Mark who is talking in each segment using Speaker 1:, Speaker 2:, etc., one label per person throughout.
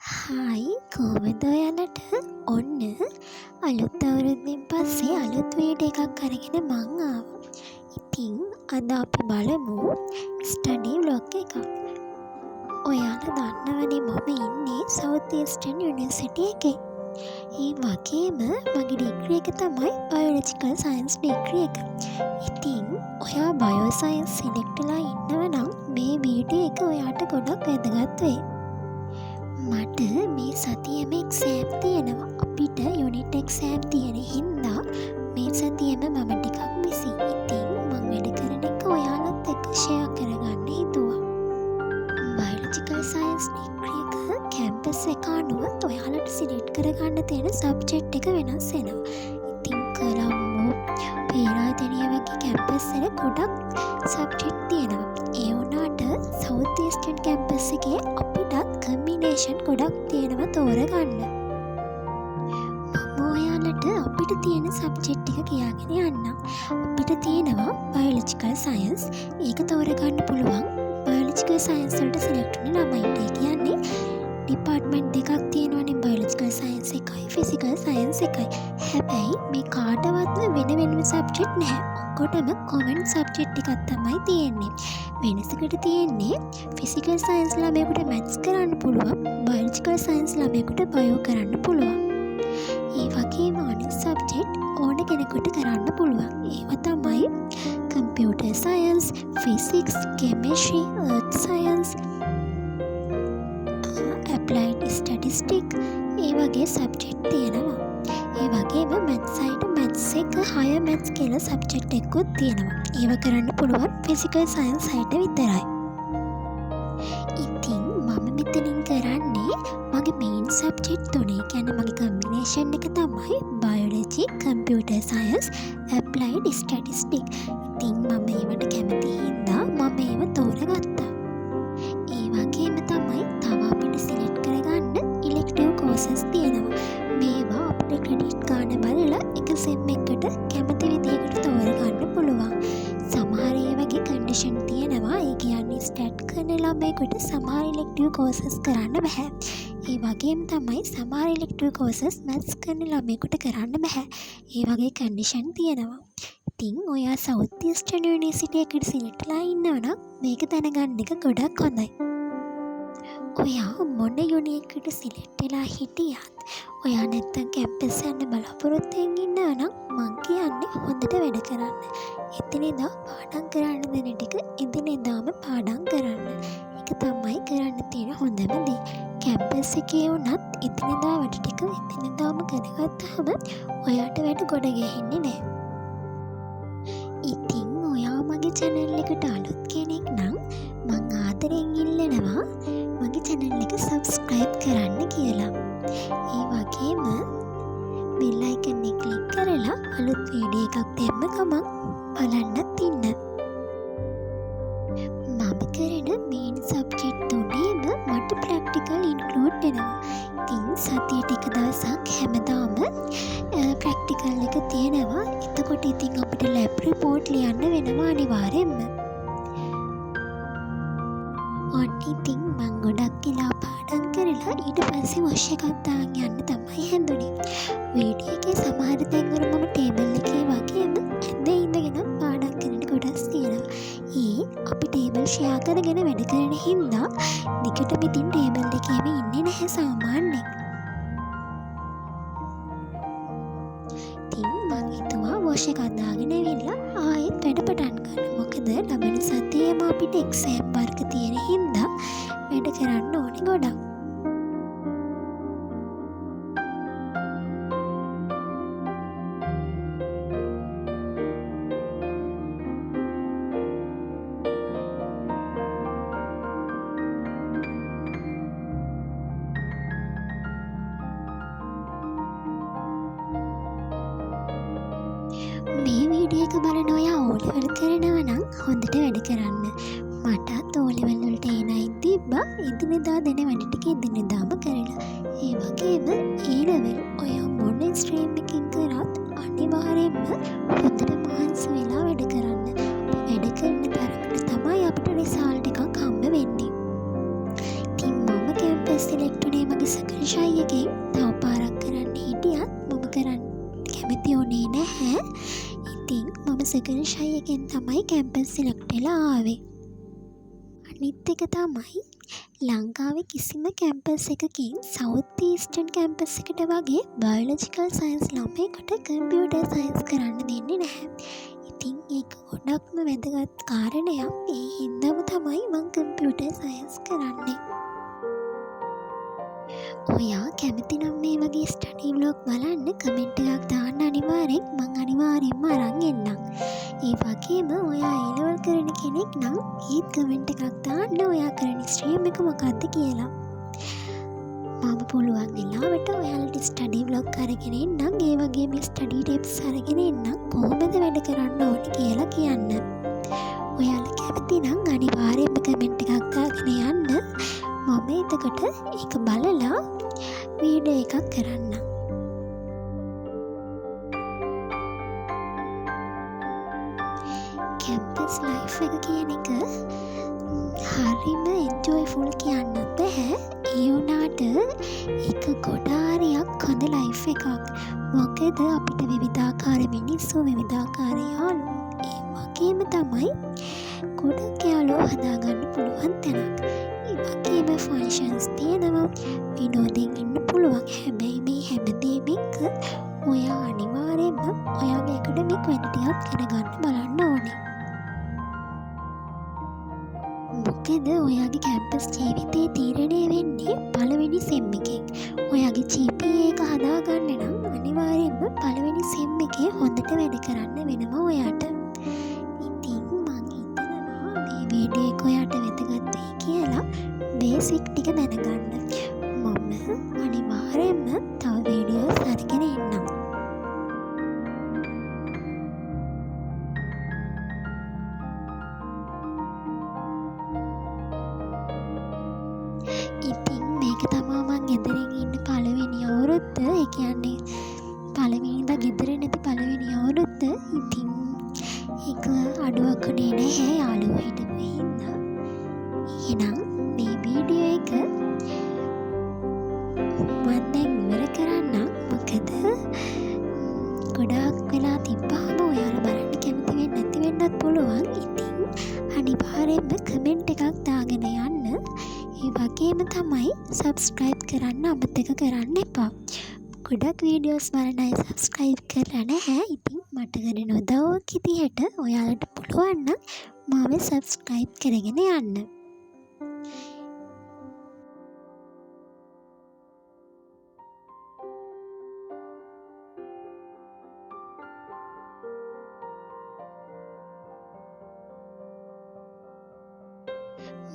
Speaker 1: Hi කොහොමද ඔයාලට ඔන්න අලුත් අවුරුද්දෙන් පස්සේ අලුත් වීඩියෝ එකක් අරගෙන මං ආවා. ඉතින් අද අපි බලමු ස්ටඩි ව්ලොග් එකක්. ඔයාලා දන්නවනේ මම ඉන්නේ සවුත් ඊස්ටර්න් යුනිවර්සිටි එකේ. ඒ වගේම මගේ ඩිග්‍රී එක තමයි බයොලොජිකල් සයන්ස් ඩිග්‍රී එක. ඉතින් ඔයා බයෝ සයන්ස් සිලෙක්ට් වෙලා ඉන්නවනම් මේ වීඩියෝ එක ඔයාට ගොඩක් වැදගත් වෙයි. මට මේ සතියෙම එක්සෑම් තියෙනවා. අපිට යුනිට් එක්සෑම් තියෙන හින්දා මේ සතියෙම මම ටිකක් බිසි. ඉතින් මං වැඩ කරන එක ඔයාලත් එක්ක ෂෙයා කරගන්න හිතුවා. බයොලොජිකල් සයන්ස් ඩිග්‍රී එක කැම්පස් එක අනුව ඔයාලට සිලෙක්ට් කරගන්න තියෙන සබ්ජෙක්ට් එක වෙනස් වෙනවා. ඉතින් කොළඹ, පේරාදෙණිය වගේ කැම්පස් වල ගොඩක් සබ්ජෙක්ට් තියෙනවා. ඒ වුණාට සවුත් ඊස්ටර්න් කැම්පස් එකේ අපිටත් කම්බිනේෂන් ගොඩක් තියෙනවා තෝරගන්න. මම ඔයාලට අපිට තියෙන සබ්ජෙක්ට් එක කියාගෙන යන්නම්. අපිට තියෙනවා බයොලොජිකල් සයන්ස්. ඒක තෝරගන්න පුළුවන් බයොලොජිකල් සයන්ස් වලට සිලෙක්ට් වෙන ළමයින්ට. ඒ කියන්නේ ඩිපාර්ට්මන්ට් දෙකක් තියෙනවානේ, බයොලොජිකල් සයන්ස් එකයි ෆිසිකල් සයන්ස් එකයි. හැබැයි මේ කාටවත්ම වෙන වෙනම සබ්ජෙක්ට් නැහැ. ඔක්කොටම කොමන් සබ්ජෙක්ට් එකක් තමයි තියෙන්නේ. වෙනසකට තියෙන්නේ ෆිසිකල් සයන්ස් ළමයෙකුට මැත්ස් කරන්න පුළුවන්, බයොලොජිකල් සයන්ස් ළමයෙකුට බයෝ කරන්න පුළුවන්. ඒ වගේම අනිත් සබ්ජෙක්ට් ඕන කෙනෙකුට කරන්න පුළුවන්. ඒවා තමයි computer science, physics, chemistry, earth science, applied statistic, ඒ වගේ සබ්ජෙක්ට් තියෙනවා. ඒ වගේම මැත්ස් අයට මැත්ස් එක හයර් මැත්ස් කියලා සබ්ජෙක්ට් එකකුත් තියෙනවා. ඒවා කරන්න පුළුවන් ෆිසිකල් සයන්ස් අයට විතරයි. ඉතින් මම මෙතනින් කරන්නේ මගේ මේන් සබ්ජෙක්ට් තුනේ. කියන්නේ මගේ කම්බිනේෂන් එක තමයි biology, computer science, applied statistic. ඉතින් මම ඒවට කැමති හින්දා මම ඒව තෝරගත්තා. ඒ වගේම තමයි තව අපිට සිලෙක්ට් කරගන්න ඉලෙක්ටිව් කෝසස් තියෙනවා. මේවා අපිට ක්‍රෙඩිට් ගන්න බලලා එක සෙම් එකකට කැමති විදිහකට තෝරගන්න පුළුවන්. සමහර ඒ වගේ කන්ඩිෂන් තියෙනවා. ඒ කියන්නේ ස්ටැට් කරන ළමයෙකුට සමහර ඉලෙක්ටිව් කෝසස් කරන්න බෑ. ඒ වගේම තමයි සමහර ඉලෙක්ටිව් කෝසස් මැත්ස් කරන ළමයෙකුට කරන්න බෑ. ඒ වගේ කන්ඩිෂන් තියෙනවා. ඉතින් ඔයා සවුත් ඊස්ටර්න් යුනිවර්සිටි එකට සිලෙක්ට් වෙලා ඉන්නවනම් මේක දැනගන්න එක ගොඩක් හොඳයි. ඔයා මොන යුනි එකට සිලෙක්ට් වෙලා හිටියත් ඔයා නැත්තම් කැම්පස් යන්න බලාපොරොත්තු වෙමින් ඉන්නවනම් මං කියන්නේ හොඳට වැඩ කරන්න. එදිනෙදා පාඩම් කරන්න දෙන ටික එදිනෙදාම පාඩම් කරන්න. ඒක තමයි කරන්න තියෙන හොඳම දේ. කැම්පස් එකේ වුණත් එදිනෙදා වැඩ ටික එදිනෙදාම කරගත්තාම ඔයාට වැඩ ගොඩ ගැහෙන්නේ නැහැ. ඉතින් ඔයා මගේ channel එකට අලුත් කෙනෙක් නම් මං ආදරෙන් ඉල්ලනවා මගේ channel එක subscribe කරන්න කියලා. ඒ වගේම bell icon එක click කරලා අලුත් වීඩියෝ එකක් දැම්ම ගමන් බලන්නත් ඉන්න. මම කරන main subject තුනේම මට practical include වෙනවා. ඉතින් සතියට එක දවසක් හැමදාම practical එක තියෙනවා. එතකොට ඉතින් අපිට lab report ලියන්න වෙනවා අනිවාර්යෙන්ම. ඉතින් මං ගොඩක් කියලා පාඩම් කරලා ඊට පස්සේ වොෂ් එකක් දාන් යන්න තමයි හැදුනේ. වීඩියෝ එකේ සමහර තැන්වල මම ටේබල් එකේ වගේම ඇඳේ ඉඳගෙන පාඩම් කරන කොටස් තියෙනවා. අපි ටේබල් ෂෙයා කරගෙන වැඩ කරන හින්දා දිගටම ඉතින් ටේබල් එකේම ඉන්නේ නැහැ සාමාන්‍යයෙන්. ඉතින් මං හිතුවා වොෂ් එකක් දාගෙන ඇවිල්ලා ආයෙත් වැඩ පටන් ගන්න. මොකද ලබන සතියේම අපිට එක්සෑම් වර්ග තියෙන හින්දා වැඩ කරන්න ඕනේ ගොඩක්. මේ වීඩියෝ එක බලන ඔයා ඕලෙවල් කරනවා නම් හොඳට වැඩ කරන්න. මටත් ඕලෙවල් වලට ඒනයි තිබ්බා. එදිනෙදා දෙන වැඩ ටික එදිනෙදාම කරලා. ඒ වගේම A-level ඔයා මොන ස්ට්‍රීම් එකකින් කරත් අනිවාර්යයෙන්ම හොඳට මහන්සි වෙලා වැඩ කරන්න. වැඩ කරන තරමට තමයි අපිට රිසල්ට් එකක් හම්බ වෙන්නේ. ඉතින් මම කැම්පස් සිලෙක්ට් වුණේ මගේ සෙකන්ඩ් ෂයි එකෙන් තව පාරක් කරන්න හිටියත් මම කරන්න කැමති වුණේ නැහැ. ඉතින් මම සෙකන්ඩ් ෂයි එකෙන් තමයි කැම්පස් සිලෙක්ට් වෙලා ආවේ. අනිත් එක තමයි ලංකාවේ කිසිම කැම්පස් එකකින් සවුත් ඊස්ටර්න් කැම්පස් එකට වගේ බයොලොජිකල් සයන්ස් ළමයෙකුට කම්පියුටර් සයන්ස් කරන්න දෙන්නේ නැහැ. ඉතින් ඒක ගොඩක්ම වැදගත් කාරණයක්. ඒ හින්දාම තමයි මම කම්පියුටර් සයන්ස් කරන්නේ. ඔයා කැමති නම් මේ වගේ ස්ටඩි ව්ලොග් බලන්න කමෙන්ට් එකක් දාන්න අනිවාර්යෙන්. මං අනිවාර්යෙන්ම අරන් එන්නම්. ඒ වගේම ඔයා A level කරන කෙනෙක් නම් ඒත් කමෙන්ට් එකක් දාන්න ඔයා කරන ස්ට්‍රීම් එක මොකක්ද කියලා. මම පුළුවන් වෙලාවට ඔයාලට ස්ටඩි ව්ලොග් අරගෙන එන්නම්. ඒ වගේම ස්ටඩි ටිප්ස් අරගෙන එන්නම්. කොහොමද වැඩ කරන්න ඕනේ කියලා කියන්න. ඔයාලා කැමති නම් අනිවාර්යෙන්ම කමෙන්ට් එකක් දාගෙන යන්න. මම එතකොට ඒක බලලා වීඩියෝ එකක් කරන්න. කැම්පස් ලයිෆ් එක කියන එක හරිම එන්ජොයිෆුල් කියන්නත් බැහැ. ඒ වුණාට ඒක ගොඩාරියක් හොඳ ලයිෆ් එකක්. මොකද අපිට විවිධාකාර මිනිස්සු, විවිධාකාර යාළුවෝ, ඒ වගේම තමයි ගොඩක් යාළුවෝ හදාගන්න පුළුවන් තැනක්. ඒ වගේම ෆන්ක්ෂන්ස් තියෙනවා, විනෝදයෙන් ඉන්න පුළුවන්. හැබැයි මේ හැමදේම එක්ක ඔයා අනිවාර්යෙන්ම ඔයාගේ ඇකඩමික් වැඩ ටිකක් කරගන්න බලන්න ඕනේ. මොකද ඔයාගේ කැම්පස් ජීවිතේ තීරණය වෙන්නේ පළවෙනි සෙම් එකෙන්. ඔයාගේ GPA එක හදාගන්න නම් අනිවාර්යෙන්ම පළවෙනි සෙම් එකේ හොඳට වැඩ කරන්න වෙනවා ඔයාට. ඉතින් මං හිතනවා මේ වීඩියෝ එක ඔයාට වැදගත් වෙයි කියලා බේසික් ටික දැනගන්න. මම අනිවාර්යෙන්ම තව වීඩියෝස් අරගෙන එන්නම්. ඉතින් මේක තමා මං ගෙදරින් ඉන්න පළවෙනි අවුරුද්ද. ඒ කියන්නේ පළවෙනිදා ගෙදර නැති පළවෙනි අවුරුද්ද. ඉතින් ඒක අඩුවක් උනේ නැහැ යාළුවෝ හිටපු හින්දා. එහෙනම් මේ වීඩියෝ එක මම දැන් ඉවර කරන්නම්. මොකද ගොඩාක් වෙලා තිබ්බාම ඔයාලා බලන්න කැමති වෙන්නේ නැති වෙන්නත් පුළුවන්. ඉතින් අනිවාර්යෙන්ම කමෙන්ට් එකක් දාගෙන යන්න. ඒ වගේම තමයි සබ්ස්ක්‍රයිබ් කරන්න අමතක කරන්න එපා. ගොඩක් වීඩියෝස් බලන අය සබ්ස්ක්‍රයිබ් කරලා නැහැ. ඉතින් මට කරන උදව්වක් විදිහට ඔයාලට පුළුවන් නම් මාව සබ්ස්ක්‍රයිබ් කරගෙන යන්න.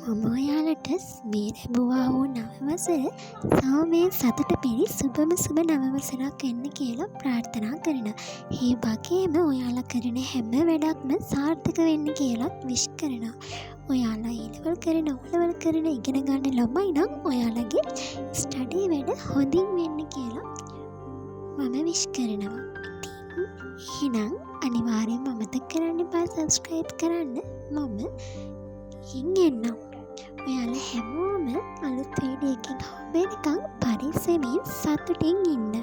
Speaker 1: මම ඔයාලට මේ ලැබුවා වූ නවවසර සාමයෙන් සතුට පිරි සුබම සුබ නවවසරක් වෙන්න කියලා ප්‍රාර්ථනා කරනවා. ඒ වගේම ඔයාලා කරන හැම වැඩක්ම සාර්ථක වෙන්න කියලා විශ් කරනවා. ඔයාලා A level කරන, O level කරන ඉගෙන ගන්න ළමයි නම් ඔයාලගේ ස්ටඩි වැඩ හොඳින් වෙන්න කියලා මම විශ් කරනවා. ඉතින් එහෙනම් අනිවාර්යෙන්ම අමතක කරන්න එපා සබ්ස්ක්‍රයිබ් කරන්න. මම එන්නම්. ඔයාලා හැමෝම අලුත් වීඩියෝ එකකින් හම්බ වෙනකන් පරිස්සමින් සතුටින් ඉන්න.